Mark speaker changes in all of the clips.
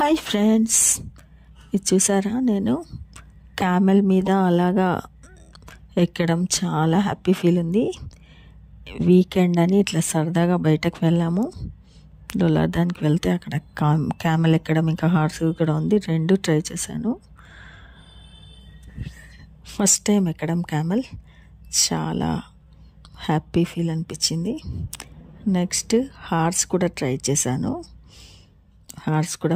Speaker 1: Hi friends, ఇది చూసారా? నేను క్యామెల్ మీద అలాగా ఎక్కడం చాలా హ్యాపీ ఫీల్ ఉంది. వీకెండ్ అని ఇట్లా సరదాగా బయటకు వెళ్ళాము. డోలార్దానికి వెళ్తే అక్కడ క్యామెల్ ఎక్కడం ఇంకా హార్స్ కూడా ఉంది. రెండు ట్రై చేశాను. ఫస్ట్ టైం ఎక్కడం క్యామెల్, చాలా హ్యాపీ ఫీల్ అనిపించింది. నెక్స్ట్ హార్స్ కూడా ట్రై చేశాను. హార్స్ కూడా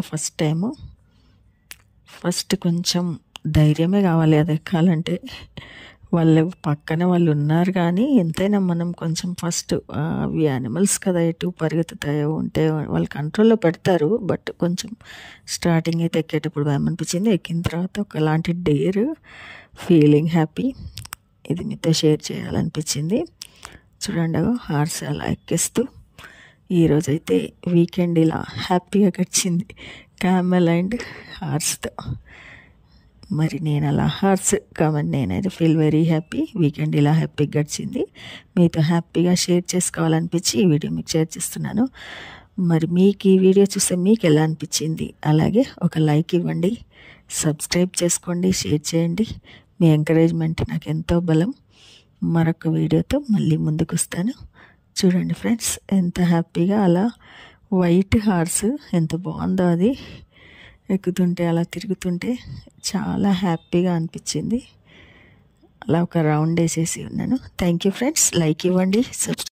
Speaker 1: ఫస్ట్ కొంచెం ధైర్యమే కావాలి అది ఎక్కాలంటే. వాళ్ళు పక్కన వాళ్ళు ఉన్నారు, కానీ ఎంతైనా మనం కొంచెం ఫస్ట్ అవి యానిమల్స్ కదా, ఎటు పరిగెత్తుతాయో ఉంటే వాళ్ళు కంట్రోల్లో పెడతారు. బట్ కొంచెం స్టార్టింగ్ అయితే ఎక్కేటప్పుడు భయం అనిపించింది. ఎక్కిన తర్వాత ఒకలాంటి డేర్ ఫీలింగ్, హ్యాపీ. ఇది మీతో షేర్ చేయాలనిపించింది. చూడండి, హార్స్ అలా ఎక్కేస్తూ ఈరోజైతే వీకెండ్ ఇలా హ్యాపీగా గడిచింది క్యామెల్ అండ్ హార్స్తో. మరి నేను అలా హార్స్ కాబట్టి నేనైతే ఫీల్ వెరీ హ్యాపీ. వీకెండ్ ఇలా హ్యాపీగా గడిచింది. మీతో హ్యాపీగా షేర్ చేసుకోవాలనిపించి ఈ వీడియో మీకు షేర్ చేస్తున్నాను. మరి మీకు ఈ వీడియో చూస్తే మీకు ఎలా అనిపించింది? అలాగే ఒక లైక్ ఇవ్వండి, సబ్స్క్రైబ్ చేసుకోండి, షేర్ చేయండి. మీ ఎంకరేజ్మెంట్ నాకు ఎంతో బలం. మరొక వీడియోతో మళ్ళీ ముందుకు వస్తాను. చూడండి ఫ్రెండ్స్, ఎంత హ్యాపీగా అలా వైట్ హార్స్ ఎంత బాగుందో. అది ఎక్కుతుంటే అలా తిరుగుతుంటే చాలా హ్యాపీగా అనిపించింది. అలా ఒక రౌండ్ వేసేసి ఉన్నాను. Thank you friends. లైక్ ఇవ్వండి, సబ్స్క్రైబ్